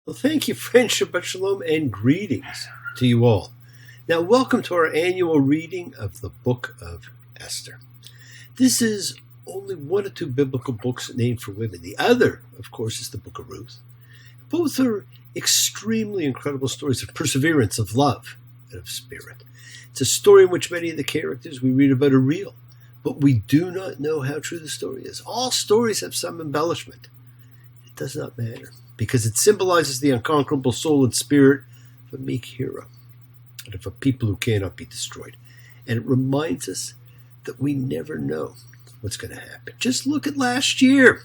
Well, thank you, friends. Shabbat Shalom and greetings to you all. Now, welcome to our annual reading of the Book of Esther. This is only one or two biblical books named for women. The other, of course, is the Book of Ruth. Both are extremely incredible stories of perseverance, of love, and of spirit. It's a story in which many of the characters we read about are real, but we do not know how true the story is. All stories have some embellishment. It does not matter, because it symbolizes the unconquerable soul and spirit of a meek hero and of a people who cannot be destroyed. And it reminds us that we never know what's going to happen. Just look at last year,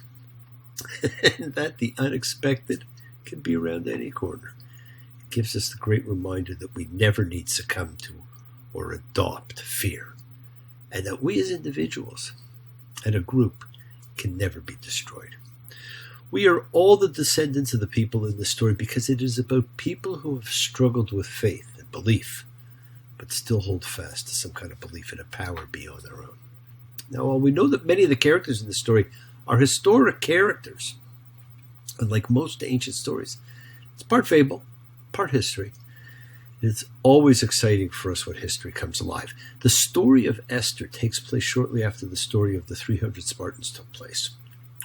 and that the unexpected can be around any corner. It gives us the great reminder that we never need succumb to or adopt fear, and that we as individuals and a group can never be destroyed. We are all the descendants of the people in this story because it is about people who have struggled with faith and belief, but still hold fast to some kind of belief in a power beyond their own. Now, while we know that many of the characters in the story are historic characters, and like most ancient stories, it's part fable, part history. It's always exciting for us when history comes alive. The story of Esther takes place shortly after the story of the 300 Spartans took place,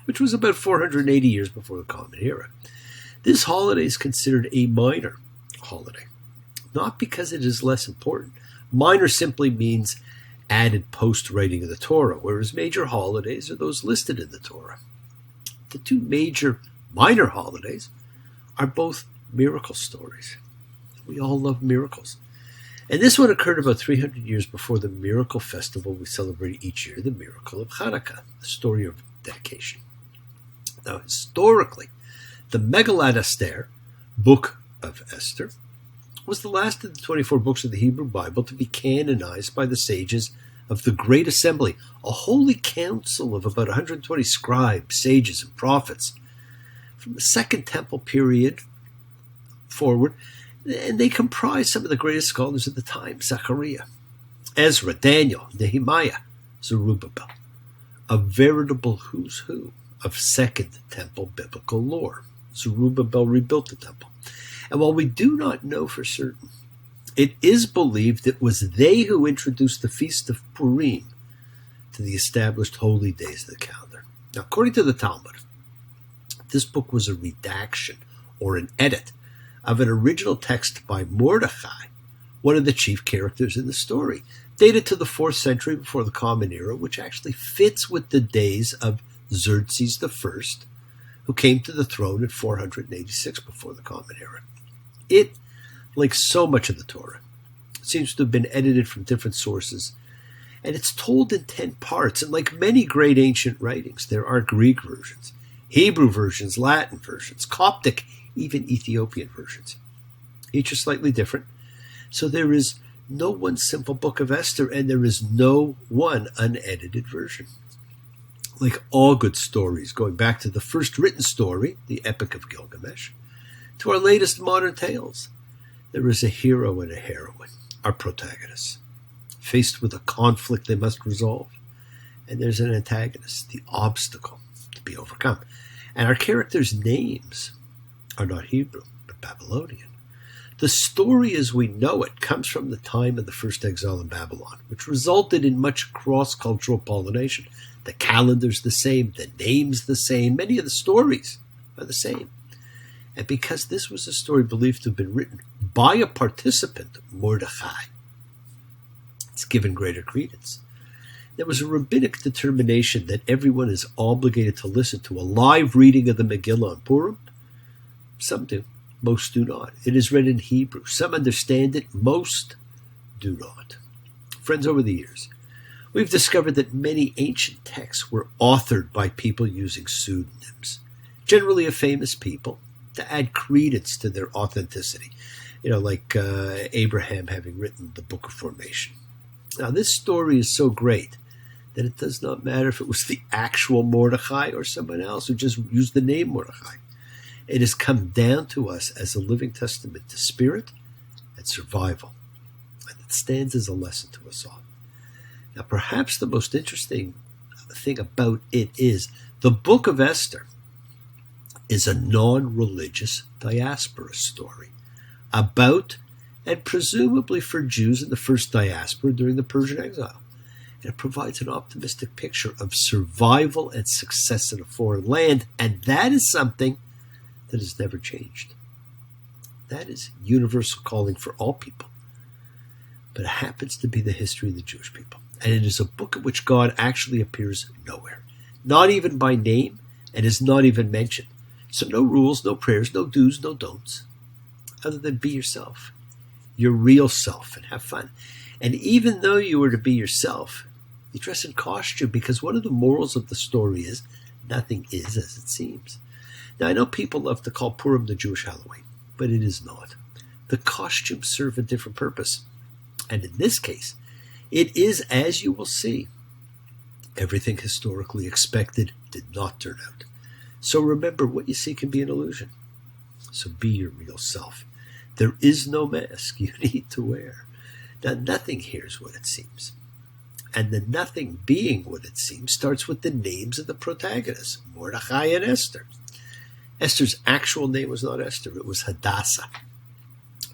which was about 480 years before the Common Era. This holiday is considered a minor holiday, not because it is less important. Minor simply means added post-writing of the Torah, whereas major holidays are those listed in the Torah. The two major minor holidays are both miracle stories. We all love miracles. And this one occurred about 300 years before the miracle festival we celebrate each year, the miracle of Hanukkah, the story of dedication. Now, historically, the Megillah Esther, Book of Esther, was the last of the 24 books of the Hebrew Bible to be canonized by the sages of the Great Assembly, a holy council of about 120 scribes, sages, and prophets from the Second Temple period forward, and they comprise some of the greatest scholars of the time: Zechariah, Ezra, Daniel, Nehemiah, Zerubbabel, a veritable who's who of Second Temple biblical lore. Zerubbabel rebuilt the temple. And while we do not know for certain, it is believed it was they who introduced the Feast of Purim to the established holy days of the calendar. Now, according to the Talmud, this book was a redaction or an edit of an original text by Mordechai, one of the chief characters in the story, dated to the 4th century before the Common Era, which actually fits with the days of Xerxes I, who came to the throne in 486 before the Common Era. It, like so much of the Torah, seems to have been edited from different sources, and it's told in 10 parts. And like many great ancient writings, there are Greek versions, Hebrew versions, Latin versions, Coptic, even Ethiopian versions. Each are slightly different. So there is no one simple book of Esther, and there is no one unedited version. Like all good stories, going back to the first written story, the Epic of Gilgamesh, to our latest modern tales, there is a hero and a heroine, our protagonists, faced with a conflict they must resolve. And there's an antagonist, the obstacle to be overcome. And our characters' names are not Hebrew, but Babylonian. The story as we know it comes from the time of the first exile in Babylon, which resulted in much cross-cultural pollination. The calendar's the same, the name's the same, many of the stories are the same. And because this was a story believed to have been written by a participant, Mordechai, it's given greater credence. There was a rabbinic determination that everyone is obligated to listen to a live reading of the Megillah on Purim. Some do, most do not. It is read in Hebrew. Some understand it, most do not. Friends, over the years, we've discovered that many ancient texts were authored by people using pseudonyms, generally of famous people, to add credence to their authenticity. Like Abraham having written the Book of Formation. Now, this story is so great that it does not matter if it was the actual Mordechai or someone else who just used the name Mordechai. It has come down to us as a living testament to spirit and survival, and it stands as a lesson to us all. Now, perhaps the most interesting thing about it is the Book of Esther is a non-religious diaspora story about and presumably for Jews in the first diaspora during the Persian exile. And it provides an optimistic picture of survival and success in a foreign land, and that is something that has never changed. That is universal calling for all people. But it happens to be the history of the Jewish people. And it is a book in which God actually appears nowhere, not even by name, and is not even mentioned. So no rules, no prayers, no do's, no don'ts, other than be yourself, your real self, and have fun. And even though you are to be yourself, you dress in costume, because one of the morals of the story is nothing is as it seems. Now, I know people love to call Purim the Jewish Halloween, but it is not. The costumes serve a different purpose. And in this case, it is, as you will see, everything historically expected did not turn out. So remember, what you see can be an illusion. So be your real self. There is no mask you need to wear. Now, nothing here is what it seems. And the nothing being what it seems starts with the names of the protagonists, Mordechai and Esther. Esther's actual name was not Esther, it was Hadassah,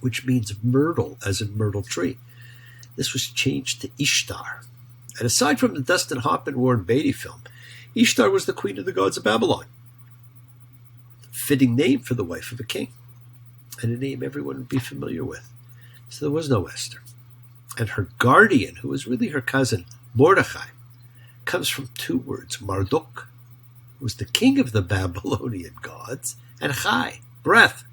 which means myrtle, as in myrtle tree. This was changed to Ishtar. And aside from the Dustin Hoffman Warren Beatty film, Ishtar was the queen of the gods of Babylon. Fitting name for the wife of a king, and a name everyone would be familiar with. So there was no Esther. And her guardian, who was really her cousin, Mordechai, comes from two words, Marduk, who was the king of the Babylonian gods, and Chai, breath,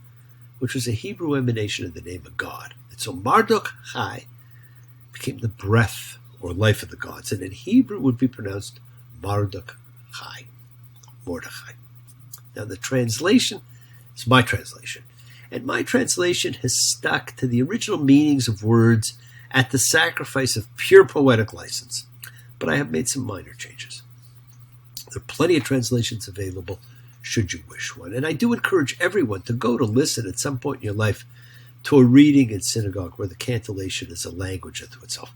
which was a Hebrew emanation of the name of God. And so Marduk Chai became the breath or life of the gods, and in Hebrew would be pronounced Marduk Chai, Mordechai. Now the translation is my translation, and my translation has stuck to the original meanings of words at the sacrifice of pure poetic license, but I have made some minor changes. There are plenty of translations available should you wish one, and I do encourage everyone to go to listen at some point in your life to a reading in synagogue where the cantillation is a language unto itself.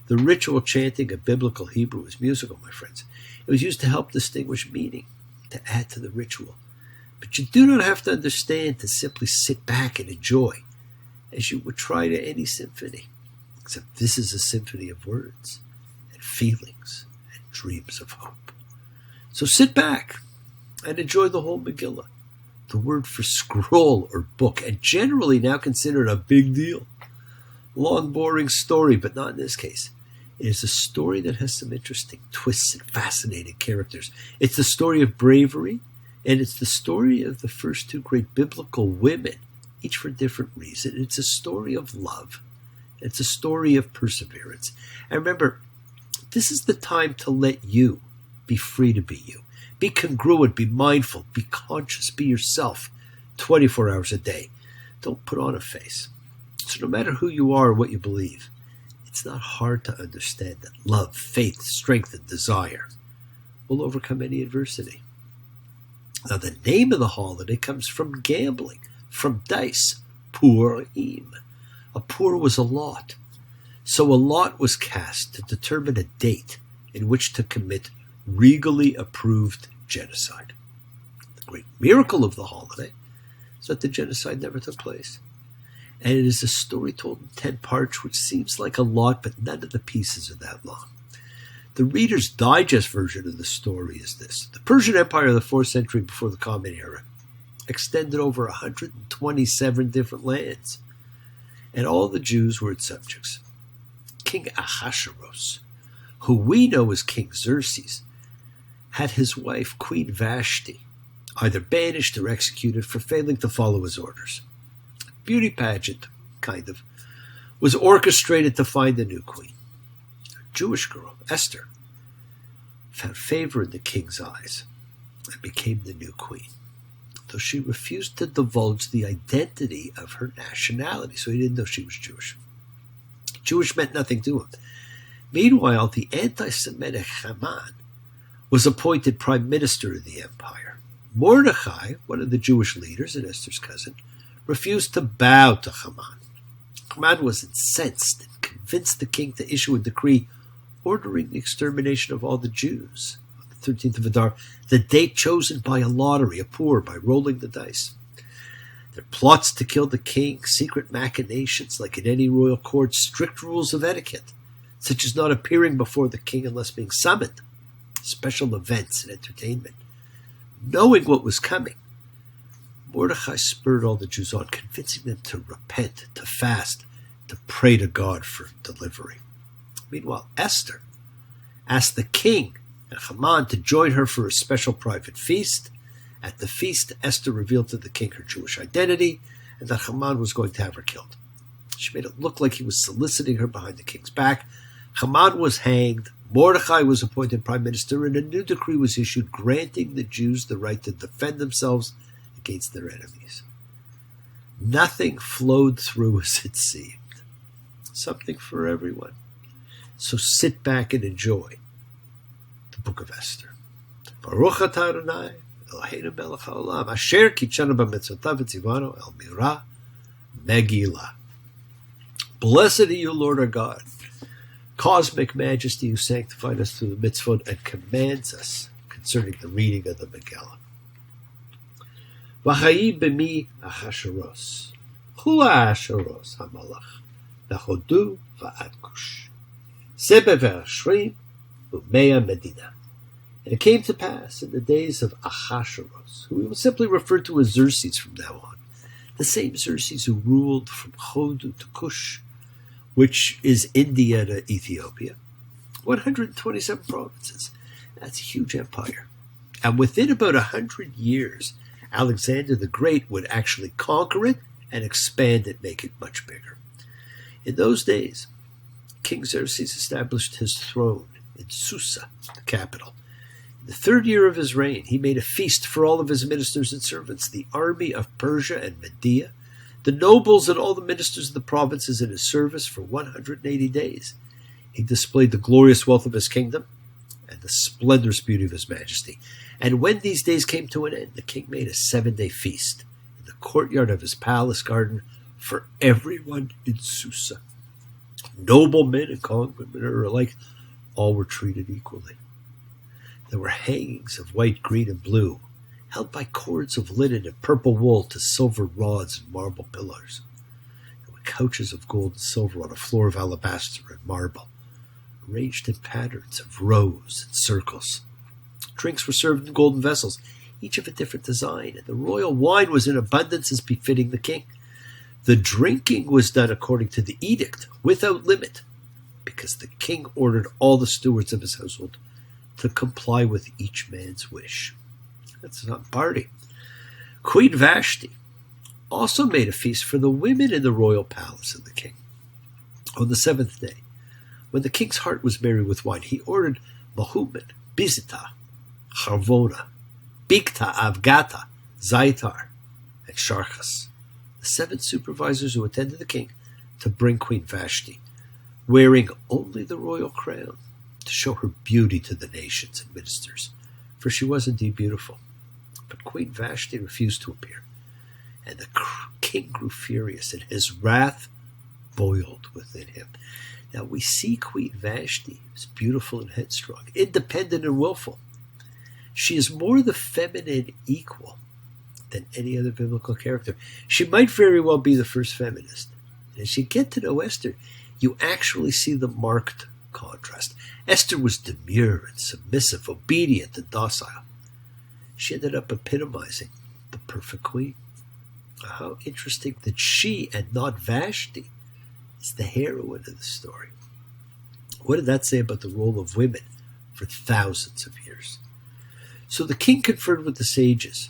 The ritual chanting of biblical Hebrew is musical, my friends. It was used to help distinguish meaning, to add to the ritual. But you do not have to understand to simply sit back and enjoy, as you would try to any symphony. Except this is a symphony of words and feelings and dreams of hope. So sit back and enjoy the whole Megillah, the word for scroll or book, and generally now considered a big deal. Long, boring story, but not in this case. It is a story that has some interesting twists and fascinating characters. It's the story of bravery, and it's the story of the first two great biblical women, each for a different reason. It's a story of love. It's a story of perseverance. And remember, this is the time to let you be free to be you. Be congruent, be mindful, be conscious, be yourself 24 hours a day. Don't put on a face. So no matter who you are or what you believe, it's not hard to understand that love, faith, strength, and desire will overcome any adversity. Now, the name of the holiday comes from gambling, from dice, Purim. A pur was a lot. So a lot was cast to determine a date in which to commit regally approved genocide. The great miracle of the holiday is that the genocide never took place. And it is a story told in 10 parts, which seems like a lot, but none of the pieces are that long. The Reader's Digest version of the story is this. The Persian Empire of the 4th century before the Common Era extended over 127 different lands, and all the Jews were its subjects. King Ahasuerus, who we know as King Xerxes, had his wife, Queen Vashti, either banished or executed for failing to follow his orders. A beauty pageant, kind of, was orchestrated to find a new queen. A Jewish girl, Esther, found favor in the king's eyes and became the new queen, though she refused to divulge the identity of her nationality, so he didn't know she was Jewish. Jewish meant nothing to him. Meanwhile, the anti-Semitic Haman was appointed prime minister of the empire. Mordechai, one of the Jewish leaders and Esther's cousin, refused to bow to Haman. Haman was incensed and convinced the king to issue a decree ordering the extermination of all the Jews, 13th of Adar, the date chosen by a lottery, a pour, by rolling the dice. Their plots to kill the king, secret machinations like in any royal court, strict rules of etiquette, such as not appearing before the king unless being summoned, special events and entertainment. Knowing what was coming, Mordecai spurred all the Jews on, convincing them to repent, to fast, to pray to God for delivery. Meanwhile, Esther asked the king and Haman to join her for a special private feast. At the feast, Esther revealed to the king her Jewish identity and that Haman was going to have her killed. She made it look like he was soliciting her behind the king's back. Haman was hanged, Mordecai was appointed prime minister, and a new decree was issued granting the Jews the right to defend themselves against their enemies. Nothing flowed through as it seemed. Something for everyone. So sit back and enjoy the book of Esther. Baruch atah Adonai, Eloheinu melech haolam, asher kitshanu b'mitzvotav v'tzivanu el mirah magillah. Blessed are you, Lord our God, cosmic majesty, who sanctified us through the mitzvot and commands us concerning the reading of the Megillah. V'chayi b'mi Achashverosh, hula Achashverosh hamalach, v'chodu v'adkush, sebe v'ashrim u'mea medina. And it came to pass in the days of Achashverosh, who we will simply refer to as Xerxes from now on, the same Xerxes who ruled from Hodu to Kush, which is India to Ethiopia, 127 provinces. That's a huge empire. And within about 100 years, Alexander the Great would actually conquer it and expand it, make it much bigger. In those days, King Xerxes established his throne in Susa, the capital. In the 3rd year of his reign, he made a feast for all of his ministers and servants, the army of Persia and Media, the nobles and all the ministers of the provinces in his service for 180 days. He displayed the glorious wealth of his kingdom and the splendorous beauty of his majesty. And when these days came to an end, the king made a 7-day feast in the courtyard of his palace garden for everyone in Susa. Noblemen and common men alike, all were treated equally. There were hangings of white, green, and blue, held by cords of linen and purple wool to silver rods and marble pillars. There were couches of gold and silver on a floor of alabaster and marble, arranged in patterns of rows and circles. Drinks were served in golden vessels, each of a different design, and the royal wine was in abundance as befitting the king. The drinking was done according to the edict, without limit, because the king ordered all the stewards of his household to comply with each man's wish. That's not a party. Queen Vashti also made a feast for the women in the royal palace of the king. On the 7th day, when the king's heart was merry with wine, he ordered Mahuman, Bizita, Charvona, Bigta, Avgata, Zaitar, and Sharchas, the 7 supervisors who attended the king, to bring Queen Vashti, wearing only the royal crown, to show her beauty to the nations and ministers, for she was indeed beautiful. But Queen Vashti refused to appear, and the king grew furious, and his wrath boiled within him. Now we see Queen Vashti as beautiful and headstrong, independent and willful. She is more the feminine equal than any other biblical character. She might very well be the first feminist. And as you get to know Esther, you actually see the marked contrast. Esther was demure and submissive, obedient and docile. She ended up epitomizing the perfect queen. How interesting that she, and not Vashti, is the heroine of the story. What did that say about the role of women for thousands of years? So the king conferred with the sages,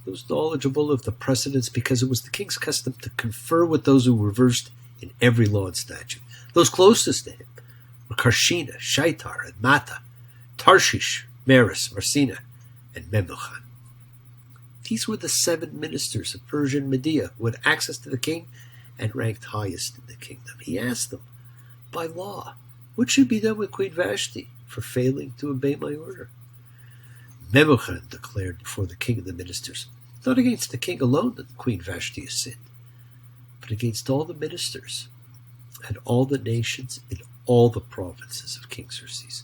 those knowledgeable of the precedents, because it was the king's custom to confer with those who were versed in every law and statute. Those closest to him were Karshina, Shaitar, and Mata, Tarshish, Meres, Marsina, and Memuchan. These were the 7 ministers of Persia and Media who had access to the king and ranked highest in the kingdom. He asked them, by law, what should be done with Queen Vashti for failing to obey my order? Memuchan declared before the king and the ministers, not against the king alone that Queen Vashti has sinned, but against all the ministers and all the nations in all the provinces of King Xerxes.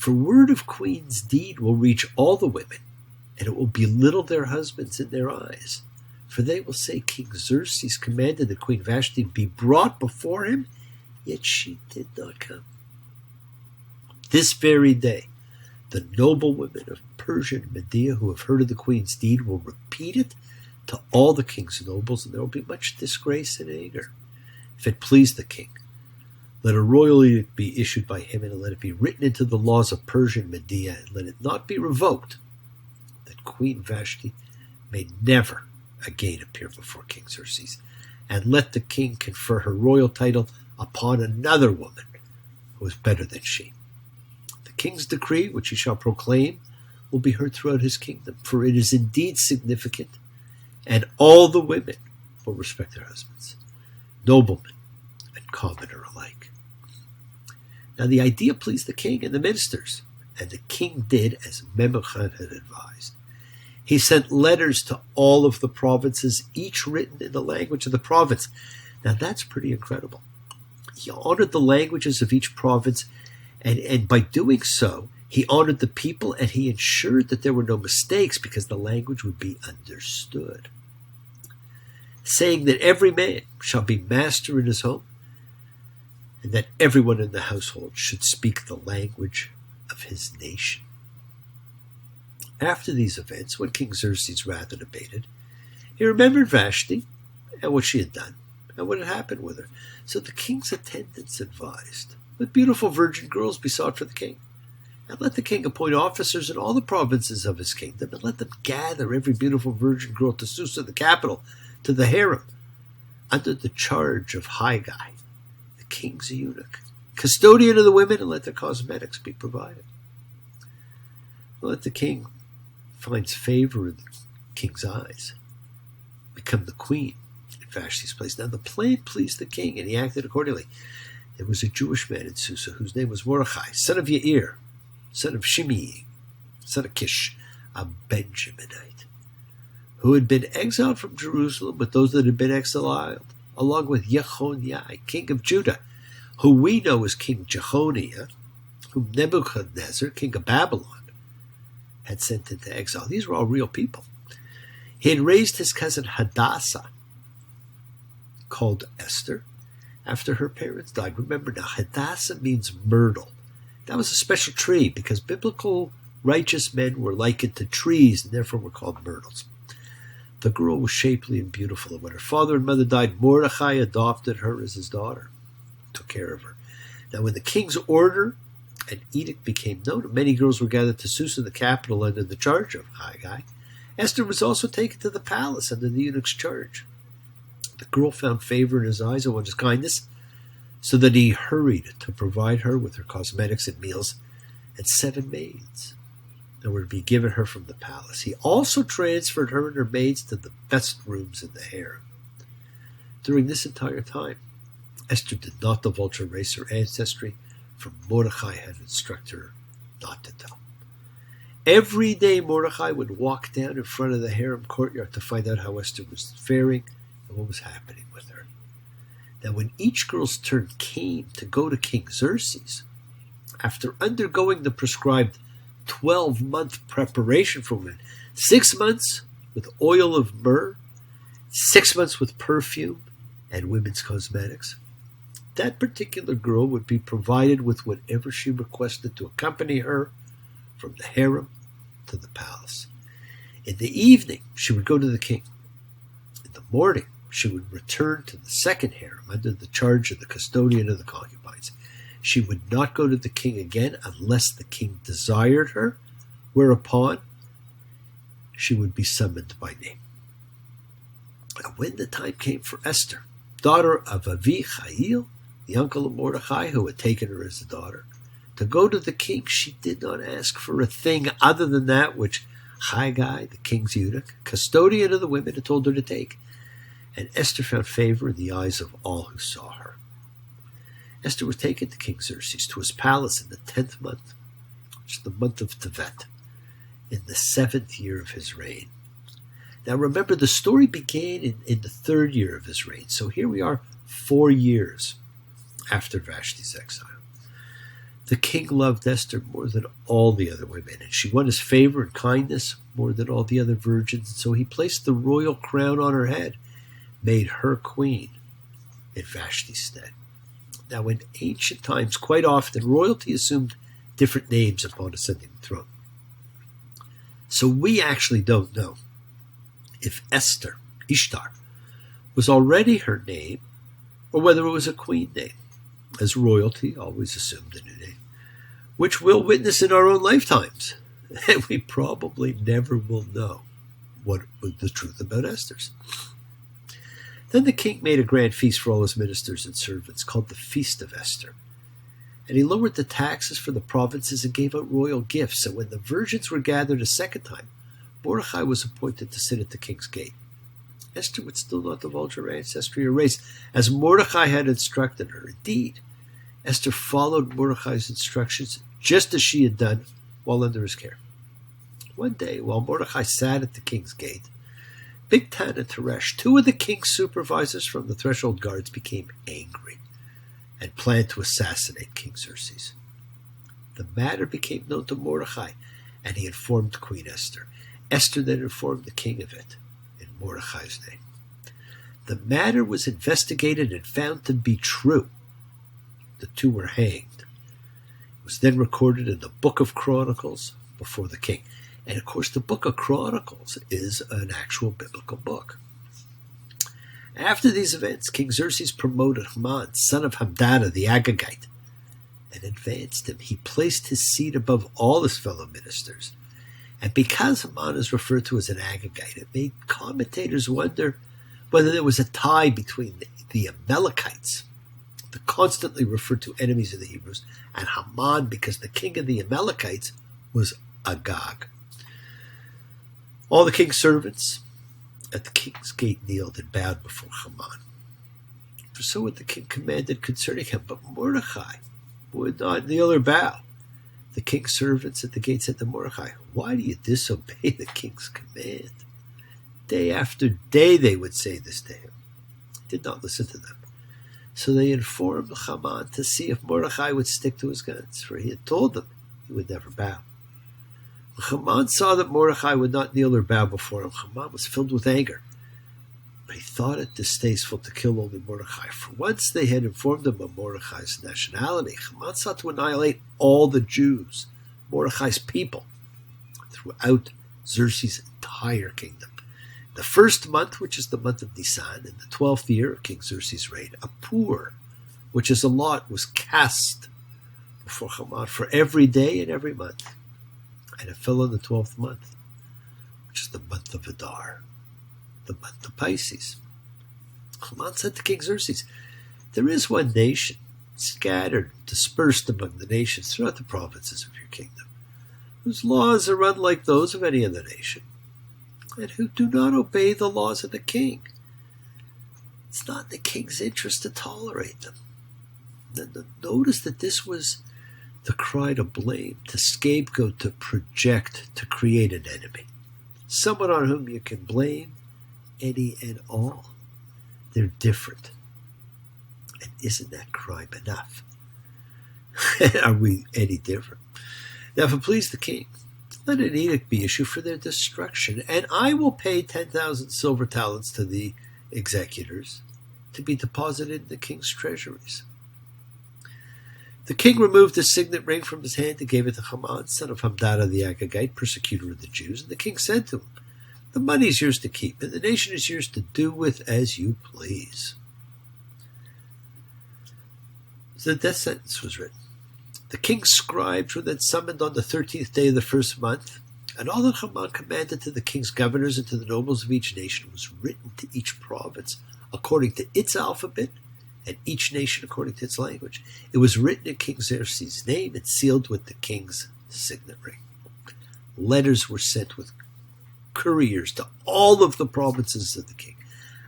For word of Queen's deed will reach all the women, and it will belittle their husbands in their eyes. For they will say, King Xerxes commanded that Queen Vashti be brought before him, yet she did not come. This very day, the noble women of Persia and Media who have heard of the Queen's deed will repeat it to all the king's nobles, and there will be much disgrace and anger. If it please the king, let a royal edict be issued by him, and let it be written into the laws of Persia and Media, and let it not be revoked, that Queen Vashti may never again appear before King Xerxes, and let the king confer her royal title upon another woman who is better than she. The king's decree, which he shall proclaim, will be heard throughout his kingdom, for it is indeed significant, and all the women will respect their husbands, noblemen and commoner alike. Now the idea pleased the king and the ministers, and the king did as Memucan had advised. He sent letters to all of the provinces, each written in the language of the province. Now that's pretty incredible. He honored the languages of each province, and by doing so, he honored the people, and he ensured that there were no mistakes because the language would be understood. Saying that every man shall be master in his home, and that everyone in the household should speak the language of his nation. After these events, when King Xerxes' wrath had abated, he remembered Vashti and what she had done and what had happened with her. So the king's attendants advised, let beautiful virgin girls be sought for the king, and let the king appoint officers in all the provinces of his kingdom, and let them gather every beautiful virgin girl to Susa, the capital, to the harem, under the charge of Haggai, the king's eunuch, custodian of the women, and let their cosmetics be provided. Let the king finds favor in the king's eyes, become the queen in Vashti's place. Now the plan pleased the king, and he acted accordingly. There was a Jewish man in Susa whose name was Mordechai, son of Yair, son of Shimei, son of Kish, a Benjaminite, who had been exiled from Jerusalem with those that had been exiled, along with Jechoniah, king of Judah, who we know as King Jechoniah, whom Nebuchadnezzar, king of Babylon, had sent into exile. These were all real people. He had raised his cousin Hadassah, called Esther, after her parents died. Remember now, Hadassah means myrtle. That was a special tree because biblical righteous men were likened to trees and therefore were called myrtles. The girl was shapely and beautiful, and when her father and mother died, Mordechai adopted her as his daughter, took care of her. Now when the king's order and edict became known, and many girls were gathered to Susa, the capital, under the charge of Haggai, Esther was also taken to the palace under the eunuch's charge. The girl found favor in his eyes and won his kindness, so that he hurried to provide her with her cosmetics and meals, and 7 maids that were to be given her from the palace. He also transferred her and her maids to the best rooms in the harem. During this entire time, Esther did not divulge her race or ancestry, for Mordechai had instructed her not to tell. Every day Mordechai would walk down in front of the harem courtyard to find out how Esther was faring and what was happening with her. Now when each girl's turn came to go to King Xerxes, after undergoing the prescribed 12-month preparation for women, 6 months with oil of myrrh, 6 months with perfume and women's cosmetics, that particular girl would be provided with whatever she requested to accompany her from the harem to the palace. In the evening, she would go to the king. In the morning, she would return to the second harem under the charge of the custodian of the concubines. She would not go to the king again unless the king desired her, whereupon she would be summoned by name. And when the time came for Esther, daughter of Avichail, the uncle of Mordechai, who had taken her as a daughter, to go to the king, she did not ask for a thing other than that which Haggai, the king's eunuch, custodian of the women, had told her to take. And Esther found favor in the eyes of all who saw her. Esther was taken to King Xerxes to his palace in the 10th month, which is the month of Tevet, in the 7th year of his reign. Now remember, the story began in the 3rd year of his reign. So here we are 4 years after Vashti's exile. The king loved Esther more than all the other women, and she won his favor and kindness more than all the other virgins, and so he placed the royal crown on her head, made her queen in Vashti's stead. Now, in ancient times, quite often, royalty assumed different names upon ascending the throne. So we actually don't know if Esther, Ishtar, was already her name, or whether it was a queen name, as royalty always assumed a new name, which we'll witness in our own lifetimes. And we probably never will know what was the truth about Esther's. Then the king made a grand feast for all his ministers and servants, called the Feast of Esther. And he lowered the taxes for the provinces and gave out royal gifts. And when the virgins were gathered a second time, Mordecai was appointed to sit at the king's gate. Esther would still not divulge her ancestry or race, as Mordecai had instructed her. Indeed, Esther followed Mordecai's instructions just as she had done while under his care. One day, while Mordecai sat at the king's gate, Bigtan and Teresh, two of the king's supervisors from the threshold guards, became angry and planned to assassinate King Xerxes. The matter became known to Mordecai, and he informed Queen Esther. Esther then informed the king of it in Mordecai's name. The matter was investigated and found to be true. The two were hanged. It was then recorded in the Book of Chronicles before the king. And of course, the Book of Chronicles is an actual biblical book. After these events, King Xerxes promoted Haman, son of Hamdata the Agagite, and advanced him. He placed his seat above all his fellow ministers. And because Haman is referred to as an Agagite, it made commentators wonder whether there was a tie between the Amalekites, the constantly referred to enemies of the Hebrews, and Haman, because the king of the Amalekites was Agag. All the king's servants at the king's gate kneeled and bowed before Haman. For so had the king commanded concerning him, but Mordecai would not kneel or bow. The king's servants at the gate said to Mordecai, "Why do you disobey the king's command?" Day after day they would say this to him. He did not listen to them. So they informed Haman to see if Mordecai would stick to his guns, for he had told them he would never bow. When Haman saw that Mordecai would not kneel or bow before him, Haman was filled with anger. But he thought it distasteful to kill only Mordecai, for once they had informed him of Mordecai's nationality. Haman sought to annihilate all the Jews, Mordecai's people, throughout Xerxes' entire kingdom. The first month, which is the month of Nisan, in the 12th year of King Xerxes' reign, a pur, which is a lot, was cast before Haman for every day and every month. And it fell in the 12th month, which is the month of Adar, the month of Pisces. Haman said to King Xerxes, "There is one nation, scattered, dispersed among the nations throughout the provinces of your kingdom, whose laws are unlike those of any other nation, and who do not obey the laws of the king. It's not in the king's interest to tolerate them." Notice that this was the cry to blame, to scapegoat, to project, to create an enemy. Someone on whom you can blame any and all. They're different. And isn't that crime enough? Are we any different? Now, if it please the king, let an edict be issued for their destruction, and I will pay 10,000 silver talents to the executors to be deposited in the king's treasuries. The king removed the signet ring from his hand and gave it to Haman, son of Hamdata the Agagite, persecutor of the Jews. And the king said to him, "The money is yours to keep, and the nation is yours to do with as you please." The death sentence was written. The king's scribes were then summoned on the 13th day of the first month, and all that Haman commanded to the king's governors and to the nobles of each nation was written to each province according to its alphabet, and each nation according to its language. It was written in King Xerxes' name and sealed with the king's signet ring. Letters were sent with couriers to all of the provinces of the king.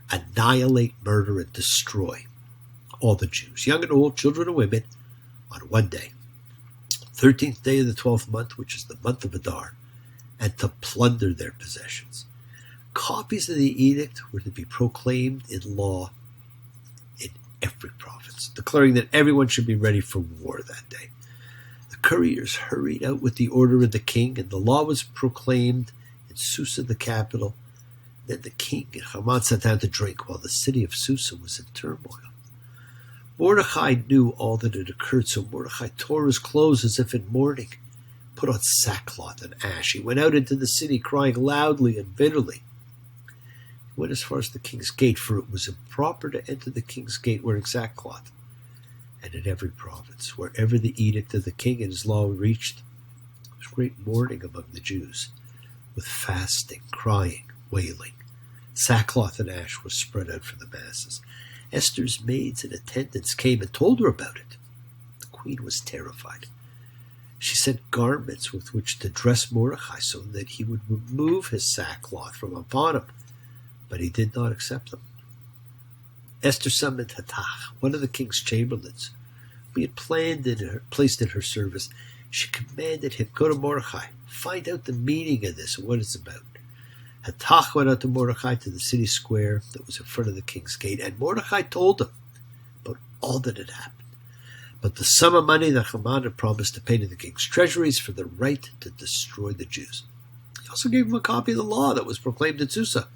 Annihilate, murder, and destroy all the Jews, young and old, children and women, on one day, 13th day of the 12th month, which is the month of Adar, and to plunder their possessions. Copies of the edict were to be proclaimed in law in every province, declaring that everyone should be ready for war that day. The couriers hurried out with the order of the king, and the law was proclaimed in Susa, the capital. Then the king and Haman sat down to drink, while the city of Susa was in turmoil. Mordecai knew all that had occurred, so Mordecai tore his clothes as if in mourning, put on sackcloth and ash. He went out into the city, crying loudly and bitterly. He went as far as the king's gate, for it was improper to enter the king's gate wearing sackcloth. And in every province, wherever the edict of the king and his law reached, there was great mourning among the Jews, with fasting, crying, wailing. Sackcloth and ash was spread out for the masses. Esther's maids and attendants came and told her about it. The queen was terrified. She sent garments with which to dress Mordecai so that he would remove his sackcloth from upon him, but he did not accept them. Esther summoned Hathach, one of the king's chamberlains, who he had placed in her service. She commanded him, "Go to Mordecai, find out the meaning of this and what it's about." Hathach went out to Mordecai to the city square that was in front of the king's gate, and Mordecai told him about all that had happened, but the sum of money that Haman had promised to pay to the king's treasuries for the right to destroy the Jews. He also gave him a copy of the law that was proclaimed in Susa,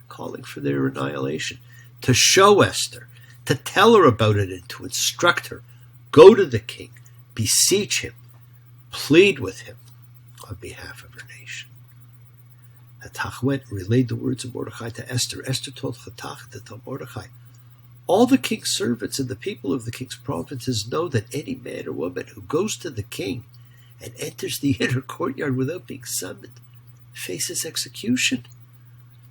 calling for their annihilation, to show Esther, to tell her about it, and to instruct her. Go to the king, beseech him, plead with him on behalf of her nation. Hathach went and relayed the words of Mordecai to Esther. Esther told Hathach to tell Mordecai, "All the king's servants and the people of the king's provinces know that any man or woman who goes to the king and enters the inner courtyard without being summoned faces execution,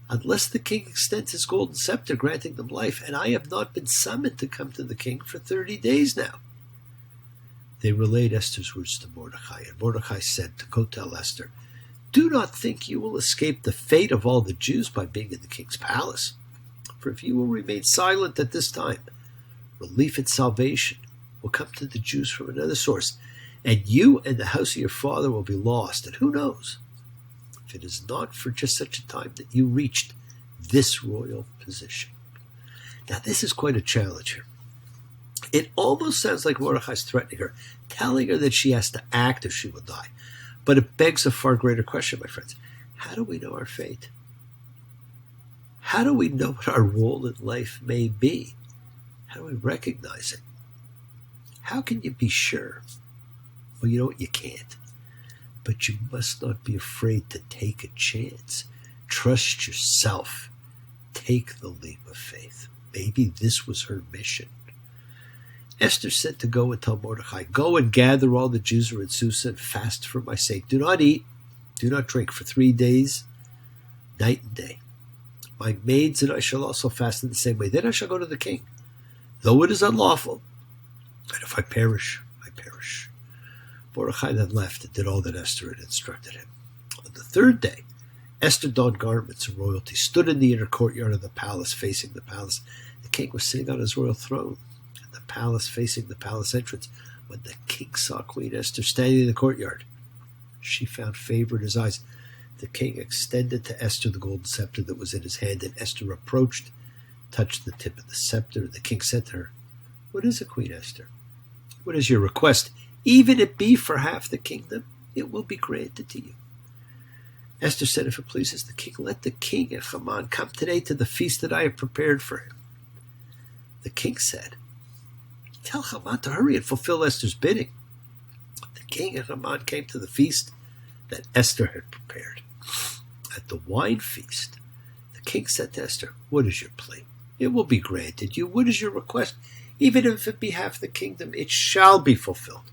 unless the king extends his golden scepter, granting them life, and I have not been summoned to come to the king for 30 days now." They relayed Esther's words to Mordecai, and Mordecai said to go tell Esther, "Do not think you will escape the fate of all the Jews by being in the king's palace. For if you will remain silent at this time, relief and salvation will come to the Jews from another source, and you and the house of your father will be lost. And who knows, if it is not for just such a time that you reached this royal position." Now this is quite a challenge here. It almost sounds like Mordecai's threatening her, telling her that she has to act or she will die. But it begs a far greater question, my friends. How do we know our fate? How do we know what our role in life may be? How do we recognize it? How can you be sure? Well, you know what? You can't. But you must not be afraid to take a chance. Trust yourself. Take the leap of faith. Maybe this was her mission. Esther said to go and tell Mordecai, "Go and gather all the Jews who are in Susa and fast for my sake. Do not eat, do not drink for 3 days, night and day. My maids and I shall also fast in the same way. Then I shall go to the king, though it is unlawful. And if I perish, I perish." Mordecai then left and did all that Esther had instructed him. On the 3rd day, Esther donned garments of royalty, stood in the inner courtyard of the palace, facing the palace. The king was sitting on his royal throne, the palace facing the palace entrance. When the king saw Queen Esther standing in the courtyard, she found favor in his eyes. The king extended to Esther the golden scepter that was in his hand, and Esther approached, touched the tip of the scepter. The king said to her, "What is it, Queen Esther? What is your request? Even if it be for half the kingdom, it will be granted to you." Esther said, "If it pleases the king, let the king and Haman come today to the feast that I have prepared for him." The king said, "Tell Haman to hurry and fulfill Esther's bidding." The king and Haman came to the feast that Esther had prepared. At the wine feast, the king said to Esther, "What is your plea? It will be granted you. What is your request? Even if it be half the kingdom, it shall be fulfilled."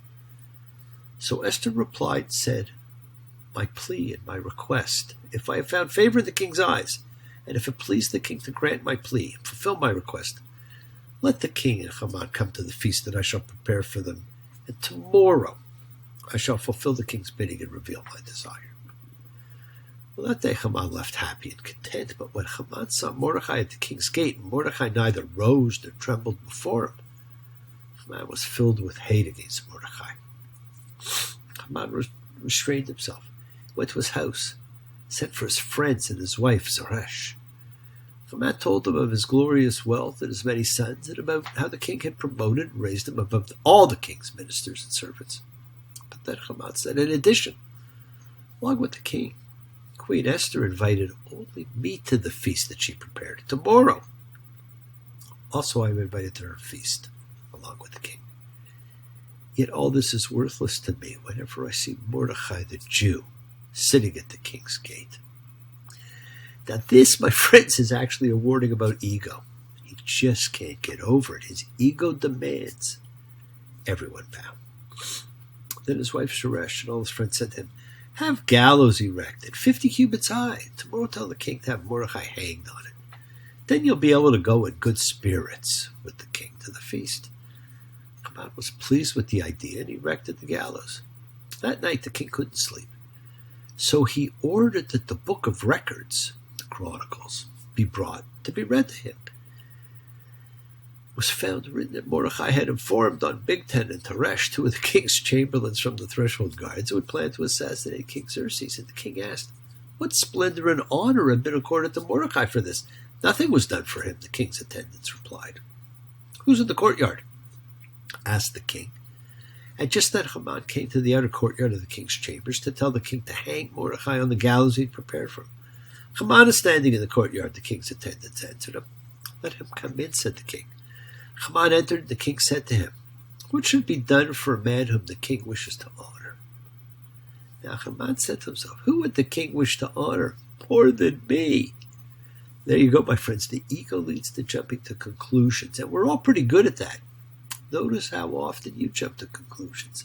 So Esther replied and said, "My plea and my request, if I have found favor in the king's eyes, and if it please the king to grant my plea and fulfill my request, let the king and Haman come to the feast that I shall prepare for them, and tomorrow I shall fulfill the king's bidding and reveal my desire." Well, that day Haman left happy and content, but when Haman saw Mordecai at the king's gate, and Mordecai neither rose nor trembled before him, Haman was filled with hate against Mordecai. Haman restrained himself, went to his house, sent for his friends and his wife Zeresh. Haman told them of his glorious wealth and his many sons, and about how the king had promoted and raised him above all the king's ministers and servants. But then Haman said, in addition, along with the king, Queen Esther invited only me to the feast that she prepared tomorrow. Also, I am invited to her feast, along with the king. Yet all this is worthless to me whenever I see Mordecai the Jew sitting at the king's gate. Now this, my friends, is actually a warning about ego. He just can't get over it. His ego demands everyone bow. Then his wife Zeresh and all his friends said to him, have gallows erected, 50 cubits high. Tomorrow tell the king to have Mordecai hanged on it. Then you'll be able to go in good spirits with the king to the feast. Haman was pleased with the idea and erected the gallows. That night the king couldn't sleep. So he ordered that the book of records, the Chronicles, be brought to be read to him. It was found written that Mordecai had informed on Bigtan and Teresh, two of the king's chamberlains from the threshold guards, who had planned to assassinate King Xerxes. And the king asked, what splendor and honor had been accorded to Mordecai for this? Nothing was done for him, the king's attendants replied. Who's in the courtyard? Asked the king. And just then Haman came to the outer courtyard of the king's chambers to tell the king to hang Mordecai on the gallows he'd prepared for him. Haman is standing in the courtyard, the king's attendants answered him. Let him come in, said the king. Haman entered, and the king said to him, what should be done for a man whom the king wishes to honor? Now Haman said to himself, who would the king wish to honor more than me? There you go, my friends. The ego leads to jumping to conclusions, and we're all pretty good at that. Notice how often you jump to conclusions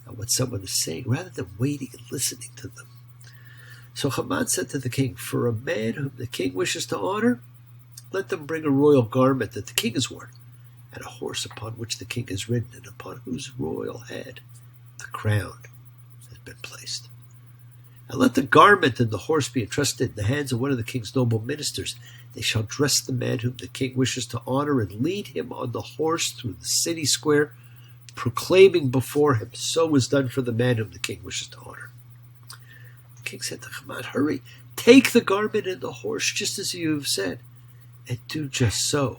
and what someone is saying rather than waiting and listening to them. So Haman said to the king, for a man whom the king wishes to honor, let them bring a royal garment that the king has worn, and a horse upon which the king is ridden, and upon whose royal head the crown has been placed. And let the garment and the horse be entrusted in the hands of one of the king's noble ministers. They shall dress the man whom the king wishes to honor and lead him on the horse through the city square, proclaiming before him, so is done for the man whom the king wishes to honor. The king said to Haman, hurry, take the garment and the horse, just as you have said, and do just so.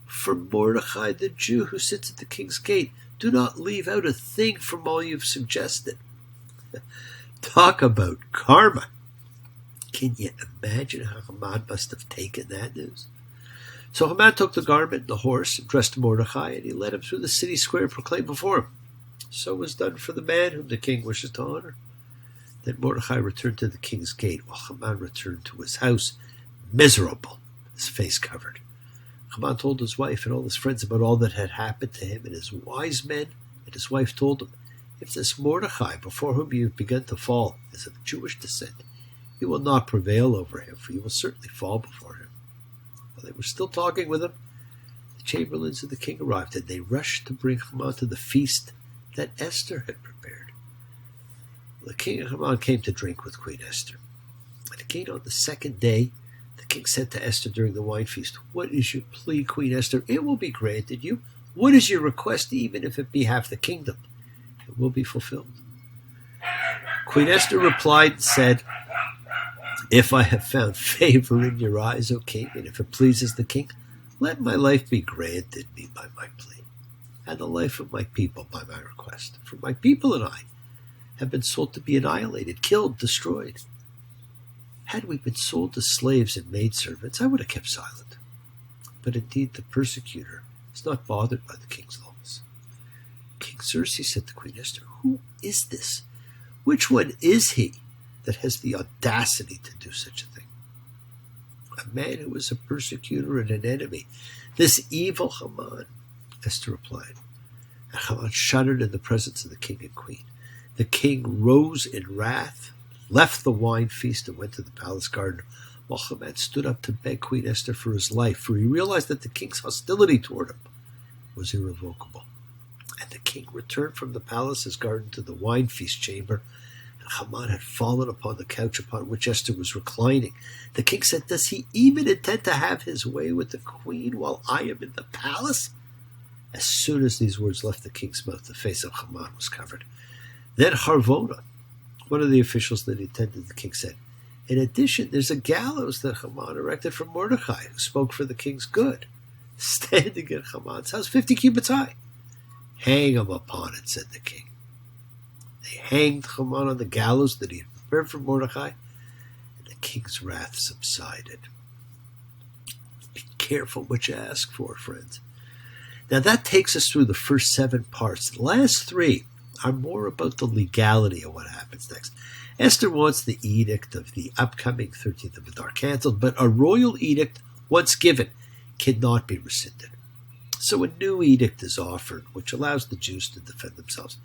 For Mordecai the Jew who sits at the king's gate, do not leave out a thing from all you've suggested. Talk about karma. Can you imagine how Haman must have taken that news? So Haman took the garment and the horse and dressed Mordecai, and he led him through the city square and proclaimed before him, so was done for the man whom the king wishes to honor. Then Mordecai returned to the king's gate, while Haman returned to his house, miserable, his face covered. Haman told his wife and all his friends about all that had happened to him, and his wise men and his wife told him, if this Mordecai, before whom you have begun to fall, is of Jewish descent, you will not prevail over him, for you will certainly fall before him. While they were still talking with him, the chamberlains of the king arrived, and they rushed to bring Haman to the feast that Esther had prepared. The king and Haman came to drink with Queen Esther. And again on the second day, the king said to Esther during the wine feast, what is your plea, Queen Esther? It will be granted you. What is your request, even if it be half the kingdom? It will be fulfilled. Queen Esther replied and said, if I have found favor in your eyes, O king, and if it pleases the king, let my life be granted me by my plea, and the life of my people by my request. For my people and I have been sold to be annihilated, killed, destroyed. Had we been sold as slaves and maidservants, I would have kept silent. But indeed the persecutor is not bothered by the king's laws. King Xerxes said to Queen Esther, who is this? Which one is he that has the audacity to do such a thing? A man who is a persecutor and an enemy. This evil Haman, Esther replied. And Haman shuddered in the presence of the king and queen. The king rose in wrath, left the wine feast, and went to the palace garden, while Haman stood up to beg Queen Esther for his life, for he realized that the king's hostility toward him was irrevocable. And the king returned from the palace's garden to the wine feast chamber, and Haman had fallen upon the couch upon which Esther was reclining. The king said, does he even intend to have his way with the queen while I am in the palace? As soon as these words left the king's mouth, the face of Haman was covered. Then Harvona, one of the officials that attended the king, said, in addition, there's a gallows that Haman erected for Mordecai, who spoke for the king's good, standing in Haman's house, 50 cubits high. Hang him upon it, said the king. They hanged Haman on the gallows that he had prepared for Mordecai, and the king's wrath subsided. Be careful what you ask for, friends. Now that takes us through the first 7 parts. The last 3 are more about the legality of what happens next. Esther wants the edict of the upcoming 13th of Adar canceled, but a royal edict, once given, cannot be rescinded. So a new edict is offered, which allows the Jews to defend themselves.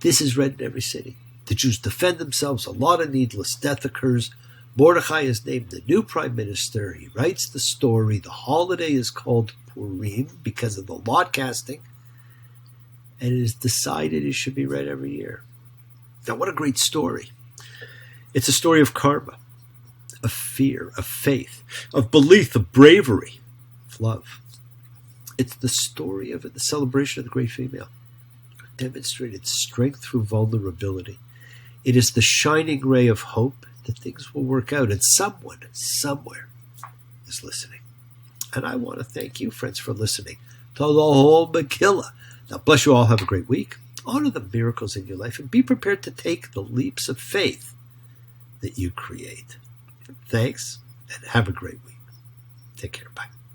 This is read in every city. The Jews defend themselves. A lot of needless death occurs. Mordecai is named the new prime minister. He writes the story. The holiday is called Purim because of the lot casting, and it is decided it should be read every year. Now, what a great story. It's a story of karma, of fear, of faith, of belief, of bravery, of love. It's the story of the celebration of the great female who demonstrated strength through vulnerability. It is the shining ray of hope that things will work out, and someone, somewhere, is listening. And I want to thank you, friends, for listening to the whole Megillah. Now, bless you all. Have a great week. Honor the miracles in your life, and be prepared to take the leaps of faith that you create. Thanks, and have a great week. Take care. Bye.